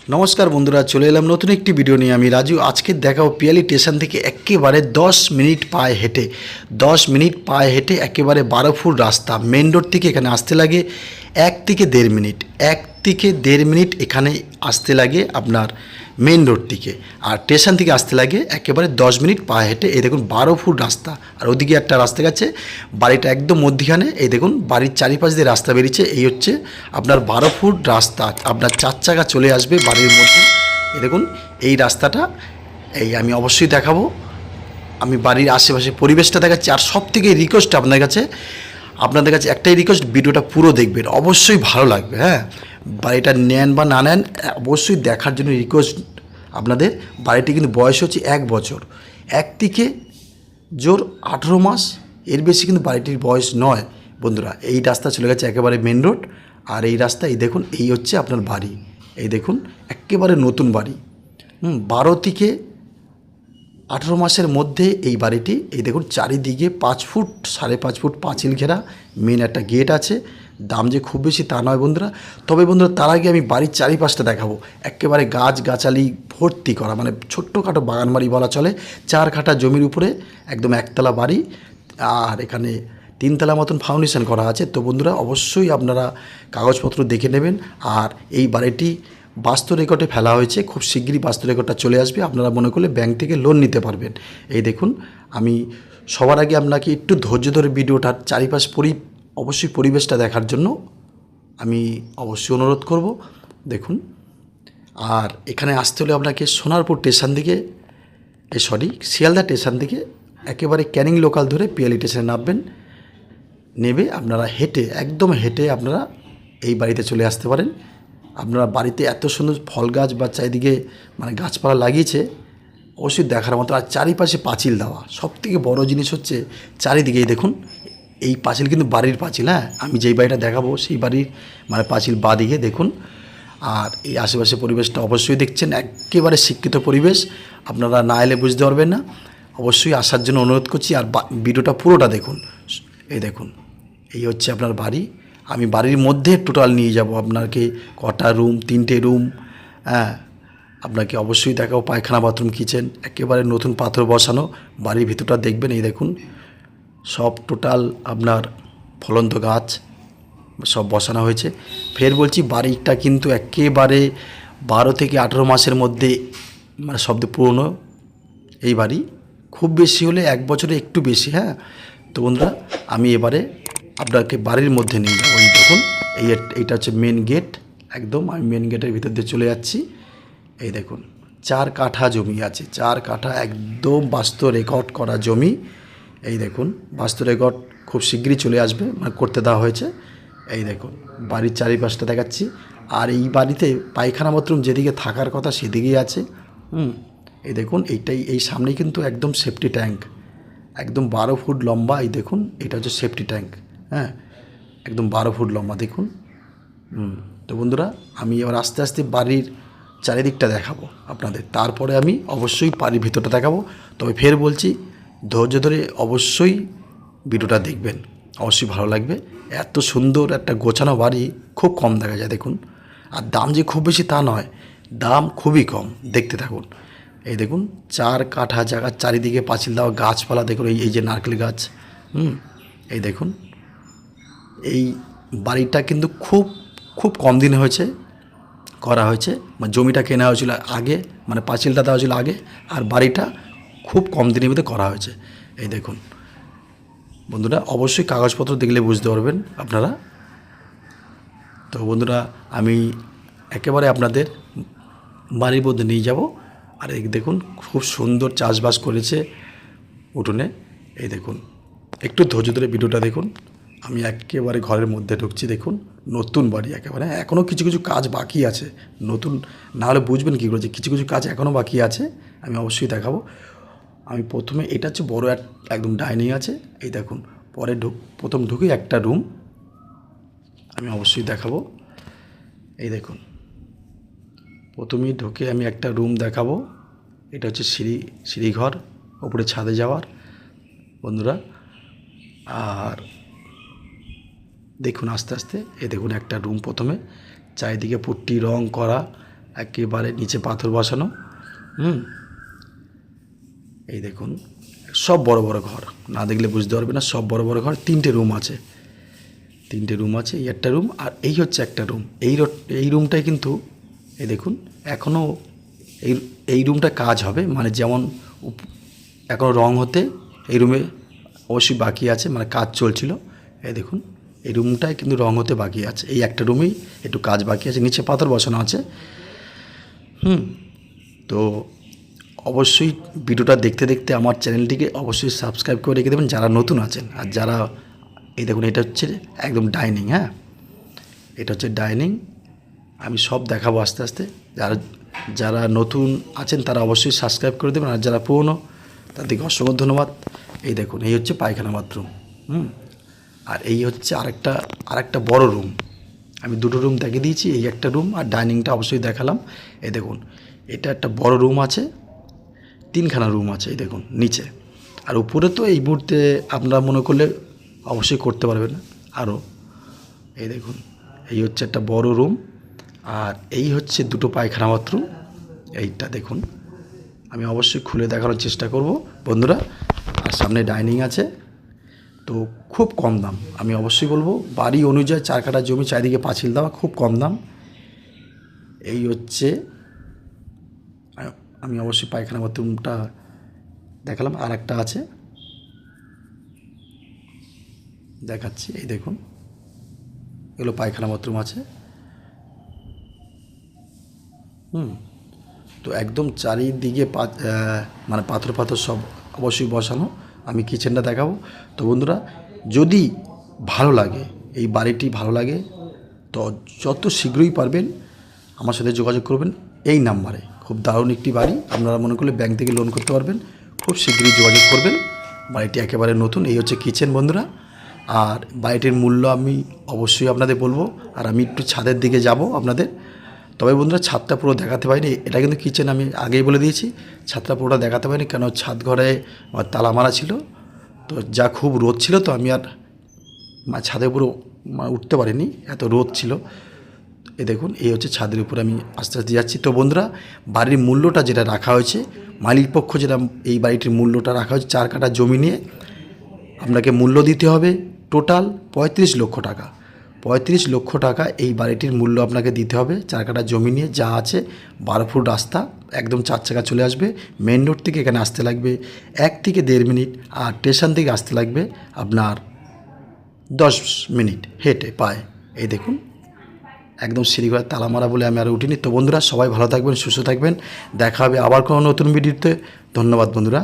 নমস্কার বন্ধুরা, চলে এলাম নতুন একটি ভিডিও নিয়ে। আমি রাজু। আজকে দেখাবো পিয়ালি স্টেশন থেকে একেবারে 10 মিনিট পায়ে হেঁটে একেবারে 12 ফুট রাস্তা। মেন রোড থেকে এখানে আসতে লাগে 1 থেকে 1.5 মিনিট। 1 থেকে 1.5 মিনিট এখানে আসতে লাগে আপনার মেন রোড থেকে, আর স্টেশন থেকে আসতে লাগে একেবারে 10 মিনিট পায়ে হেঁটে। এই দেখুন 12 ফুট রাস্তা, আর ওদিকে একটা রাস্তা গেছে, বাড়িটা একদম মধ্যিখানে। এই দেখুন বাড়ির চারিপাশ দিয়ে রাস্তা বেরিয়েছে। এই হচ্ছে আপনার 12 ফুট রাস্তা, আপনার 4 চাকা চলে আসবে বাড়ির মধ্যে। এই দেখুন এই রাস্তাটা, এই আমি অবশ্যই দেখাবো। আমি বাড়ির আশেপাশে পরিবেশটা দেখাচ্ছি। আর সব থেকে রিকোয়েস্ট আপনাদের কাছে একটাই রিকোয়েস্ট, ভিডিওটা পুরো দেখবেন, অবশ্যই ভালো লাগবে। হ্যাঁ, বাড়িটা নেন বা না নেন, অবশ্যই দেখার জন্য রিকোয়েস্ট আপনাদের। বাড়িটি কিন্তু বয়স হচ্ছে 1 বছর, 1 থেকে জোর 18 মাস, এর বেশি কিন্তু বাড়িটির বয়স নয় বন্ধুরা। এই রাস্তা চলে গেছে একেবারে মেন রোড, আর এই রাস্তা, এই দেখুন এই হচ্ছে আপনার বাড়ি। এই দেখুন একেবারে নতুন বাড়ি। 12 থেকে 18 মাসের মধ্যে এই বাড়িটি। এই দেখুন চারিদিকে 5 ফুট 5.5 ফুট পাঁচিল ঘেরা, মেন একটা গেট আছে। দাম যে খুব বেশি তা নয় বন্ধুরা। তবে বন্ধুরা, তার আগে আমি বাড়ির চারিপাশটা দেখাবো। একেবারে গাছগাছালি ভর্তি করা, মানে ছোট্টখাটো বাগান বাড়ি বলা চলে। 4 কাঠা জমির উপরে একদম একতলা বাড়ি, আর এখানে 3 তলা মতন ফাউন্ডেশন করা আছে। তো বন্ধুরা, অবশ্যই আপনারা কাগজপত্র দেখে নেবেন। আর এই বাড়িটি বাস্তু রেকর্ডে ফেলা হয়েছে, খুব শিগগিরই বাস্তু রেকর্ডটা চলে আসবে। আপনারা মনে করলে ব্যাংক থেকে লোন নিতে পারবেন। এই দেখুন, আমি সবার আগে আপনাকে একটু ধৈর্য ধরে ভিডিওটার চারিপাশ অবশ্যই পরিবেশটা দেখার জন্য আমি অবশ্যই অনুরোধ করব। দেখুন, আর এখানে আসতে হলে আপনাকে সোনারপুর স্টেশন থেকে, শিয়ালদা স্টেশন থেকে একেবারে ক্যানিং লোকাল ধরে পিয়ালি স্টেশনে নামবেন। নেবে আপনারা হেঁটে, একদম হেঁটে আপনারা এই বাড়িতে চলে আসতে পারেন। আপনারা বাড়িতে এত সুন্দর ফল গাছ বা চারিদিকে মানে গাছপালা লাগিয়েছে, অবশ্যই দেখার মতো। আর চারিপাশে পাঁচিল দেওয়া, সবথেকে বড় জিনিস হচ্ছে চারিদিকেই দেখুন এই পাঁচিল, কিন্তু বাড়ির পাঁচিল। হ্যাঁ, আমি যেই বাড়িটা দেখাবো সেই বাড়ির মানে পাঁচিল বাদিকে দেখুন। আর এই আশেপাশে পরিবেশটা অবশ্যই দেখছেন, একেবারে শিক্ষিত পরিবেশ। আপনারা না এলে বুঝতে পারবেন না, অবশ্যই আসার জন্য অনুরোধ করছি। আর ভিডিওটা পুরোটা দেখুন। এই দেখুন, এই হচ্ছে আপনার বাড়ি। আমি বাড়ির মধ্যে টোটাল নিয়ে যাব আপনাকে। কটা রুম? 3টে রুম। হ্যাঁ, আপনাকে অবশ্যই দেখাবো পায়খানা, বাথরুম, কিচেন, একেবারে নতুন পাথর বসানো। বাড়ির ভিতরটা দেখবেন। এই দেখুন সব টোটাল আপনার ফলন্ত গাছ সব বসানো হয়েছে। ফের বলছি, বাড়িটা কিন্তু একেবারে 12 থেকে 18 মাসের মধ্যে, মানে সবচেয়ে পুরনো এই বাড়ি। খুব বেশি হলে 1 বছরে একটু বেশি। হ্যাঁ, তো বন্ধুরা, আমি এবারে আপনাকে বাড়ির মধ্যে নিয়ে যাবো। এই দেখুন, এইটা হচ্ছে মেন গেট। একদম আমি মেন গেটের ভিতর দিয়ে চলে যাচ্ছি। এই দেখুন 4 কাঠা জমি আছে, 4 কাঠা একদম বাস্তু রেকর্ড করা জমি। এই দেখুন বাস্তু রেকর্ড খুব শিগগিরই চলে আসবে, মানে করতে দেওয়া হয়েছে। এই দেখুন বাড়ির চারিপাশটা দেখাচ্ছি। আর এই বাড়িতে পায়খানা বাথরুম যেদিকে থাকার কথা সেদিকেই আছে। এই দেখুন এই সামনেই কিন্তু একদম সেফটি ট্যাঙ্ক, একদম 12 ফুট লম্বা। এই দেখুন এটা হচ্ছে সেফটি ট্যাঙ্ক। হ্যাঁ, একদম 12 ফুট লম্বা দেখুন। তো বন্ধুরা, আমি এবার আস্তে আস্তে বাড়ির চারিদিকটা দেখাবো আপনাদের, তারপরে আমি অবশ্যই বাড়ির ভিতরটা দেখাবো। তবে ফের বলছি, ধৈর্য ধরে অবশ্যই ভিডিওটা দেখবেন, অবশ্যই ভালো লাগবে। এত সুন্দর একটা গোছানো বাড়ি খুব কম দেখা যায় দেখুন। আর দাম যে খুব বেশি তা নয়, দাম খুবই কম। দেখতে থাকুন। এই দেখুন 4 কাঠা জায়গার চারিদিকে পাঁচিল দেওয়া, গাছপালা দেখুন। এই যে নারকেল গাছ। এই দেখুন এই বাড়িটা কিন্তু খুব খুব কম দিনে করা হয়েছে। মানে জমিটা কেনা হয়েছিল আগে, মানে পাঁচিলটা দেওয়া হয়েছিল আগে, আর বাড়িটা খুব কম দিনের মধ্যে করা হয়েছে। এই দেখুন বন্ধুরা, অবশ্যই কাগজপত্র দেখলে বুঝতে পারবেন আপনারা। তো বন্ধুরা, আমি একেবারে আপনাদের বাড়ির মধ্যে নিয়ে যাব। আর এই দেখুন খুব সুন্দর চাষবাস করেছে উঠোনে। এই দেখুন, একটু ধৈর্য ধরে ভিডিওটা দেখুন। আমি একেবারে ঘরের মধ্যে ঢুকছি। দেখুন নতুন বাড়ি একেবারে, এখনও কিছু কিছু কাজ বাকি আছে। নতুন না হলে বুঝবেন কী করে যে কিছু কিছু কাজ এখনও বাকি আছে, আমি অবশ্যই দেখাবো। আমি প্রথমে, এটা হচ্ছে বড় একদম ডাইনিং আছে। এই দেখুন, পরে প্রথম ঢুকে একটা রুম আমি অবশ্যই দেখাবো। এই দেখুন, প্রথমেই ঢুকে আমি একটা রুম দেখাবো। এটা হচ্ছে সিঁড়িঘর, ওপরে ছাদে যাওয়ার বন্ধুরা। আর দেখুন আস্তে আস্তে, এই দেখুন একটা রুম, প্রথমে চারিদিকে পুট্টি রং করা, একেবারে নিচে পাথর বসানো। এই দেখুন সব বড় বড় ঘর, না দেখলে বুঝতে পারবে না, সব বড় বড় ঘর। 3টে রুম আছে, 3টে রুম আছে। এই একটা রুম আর এই হচ্ছে একটা রুম। এই রুমটায় কিন্তু এই দেখুন এখনও এই রুমটা কাজ হবে, মানে যেমন এখনও রং হতে এই রুমে অবশ্যই বাকি আছে, মানে কাজ চলছিল। এই দেখুন এই রুমটায় কিন্তু রং হতে বাকি আছে, এই একটা রুমেই একটু কাজ বাকি আছে, নিচে পাথর বসানো আছে। তো অবশ্যই ভিডিওটা দেখতে দেখতে আমার চ্যানেলটিকে অবশ্যই সাবস্ক্রাইব করে রেখে দেবেন যারা নতুন আছেন। আর যারা এই দেখুন এটা হচ্ছে একদম ডাইনিং, হ্যাঁ এটা হচ্ছে ডাইনিং। আমি সব দেখাবো আস্তে আস্তে। যারা নতুন আছেন তারা অবশ্যই সাবস্ক্রাইব করে দেবেন, আর যারা পুরনো তাদেরকে অসংখ্য ধন্যবাদ। এই দেখুন এই হচ্ছে পায়খানা বাথরুম। আর এই হচ্ছে আরেকটা বড় রুম। আমি 2টো রুম দেখিয়ে দিয়েছি, এই একটা রুম আর ডাইনিংটা অবশ্যই দেখালাম। এই দেখুন এটা একটা বড় রুম আছে, 3খানা রুম আছে এই দেখুন নিচে। আর উপরে তো এই মুহূর্তে আপনারা মনে করলে অবশ্যই করতে পারবেন আরও। এই দেখুন এই হচ্ছে একটা বড় রুম, আর এই হচ্ছে 2টো পায়খানা বাথরুম। এইটা দেখুন আমি অবশ্যই খুলে দেখানোর চেষ্টা করব বন্ধুরা। আর সামনে ডাইনিং আছে, তো খুব কম দাম। আমি অবশ্যই বলবো বাড়ি অনুযায়ী 4 কাঠা জমি, চারিদিকে পাঁচিল দেওয়া, খুব কম দাম। এই হচ্ছে আমি অবশ্যই পায়খানা বাথরুমটা দেখালাম, আর একটা আছে দেখাচ্ছি। এই দেখুন এগুলো পায়খানা বাথরুম আছে। তো একদম চারিদিকে মানে পাথর সব অবশ্যই বসানো। আমি কিচেনটা দেখাবো। তো বন্ধুরা যদি ভালো লাগে, এই বাড়িটি ভালো লাগে, তো যত শীঘ্রই পারবেন আমার সাথে যোগাযোগ করবেন এই নাম্বারে। খুব দারুণ একটি বাড়ি, আপনারা মনে করলে ব্যাংক থেকে লোন করতে পারবেন। খুব শীঘ্রই যোগাযোগ করবেন, বাড়িটি একেবারে নতুন। এই হচ্ছে কিচেন বন্ধুরা। আর বাড়িটির মূল্য আমি অবশ্যই আপনাদের বলবো। আর আমি একটু ছাদের দিকে যাব আপনাদের। তবে বন্ধুরা ছাদটা পুরো দেখাতে পারিনি, এটা কিন্তু কিচেন আমি আগেই বলে দিয়েছি। ছাদটা পুরোটা দেখাতে পারিনি, কেন ছাদ ঘরে আমার তালা মারা ছিল, তো যা খুব রোদ ছিল, তো আমি আর ছাদের উপরে উঠতে পারিনি, এত রোদ ছিল। এই দেখুন এই হচ্ছে ছাদের উপরে আমি আস্তে আস্তে যাচ্ছি। তো বন্ধুরা বাড়ির মূল্যটা যেটা রাখা হয়েছে, মালিক পক্ষ যেটা এই বাড়িটির মূল্যটা রাখা হয়েছে, 4 কাঠা জমি নিয়ে আপনাকে মূল্য দিতে হবে টোটাল 35 লক্ষ টাকা। 35 লক্ষ টাকা এই বাড়িটির মূল্য আপনাকে দিতে হবে। 4 কাঠা জমি নিয়ে যা আছে, 12 ফুট রাস্তা, একদম 4 চাকা চলে আসবে। মেন রোড থেকে এখানে আসতে লাগবে 1 থেকে 1.5 মিনিট, আর স্টেশন থেকে আসতে লাগবে আপনার 10 মিনিট হেঁটে পায়ে। এই দেখুন একদম সিঁড়িঘরে তালা মারা বলে আমি আর উঠিনি। তো বন্ধুরা সবাই ভালো থাকবেন, সুস্থ থাকবেন, দেখা হবে আবার কোনো নতুন ভিডিওতে। ধন্যবাদ বন্ধুরা।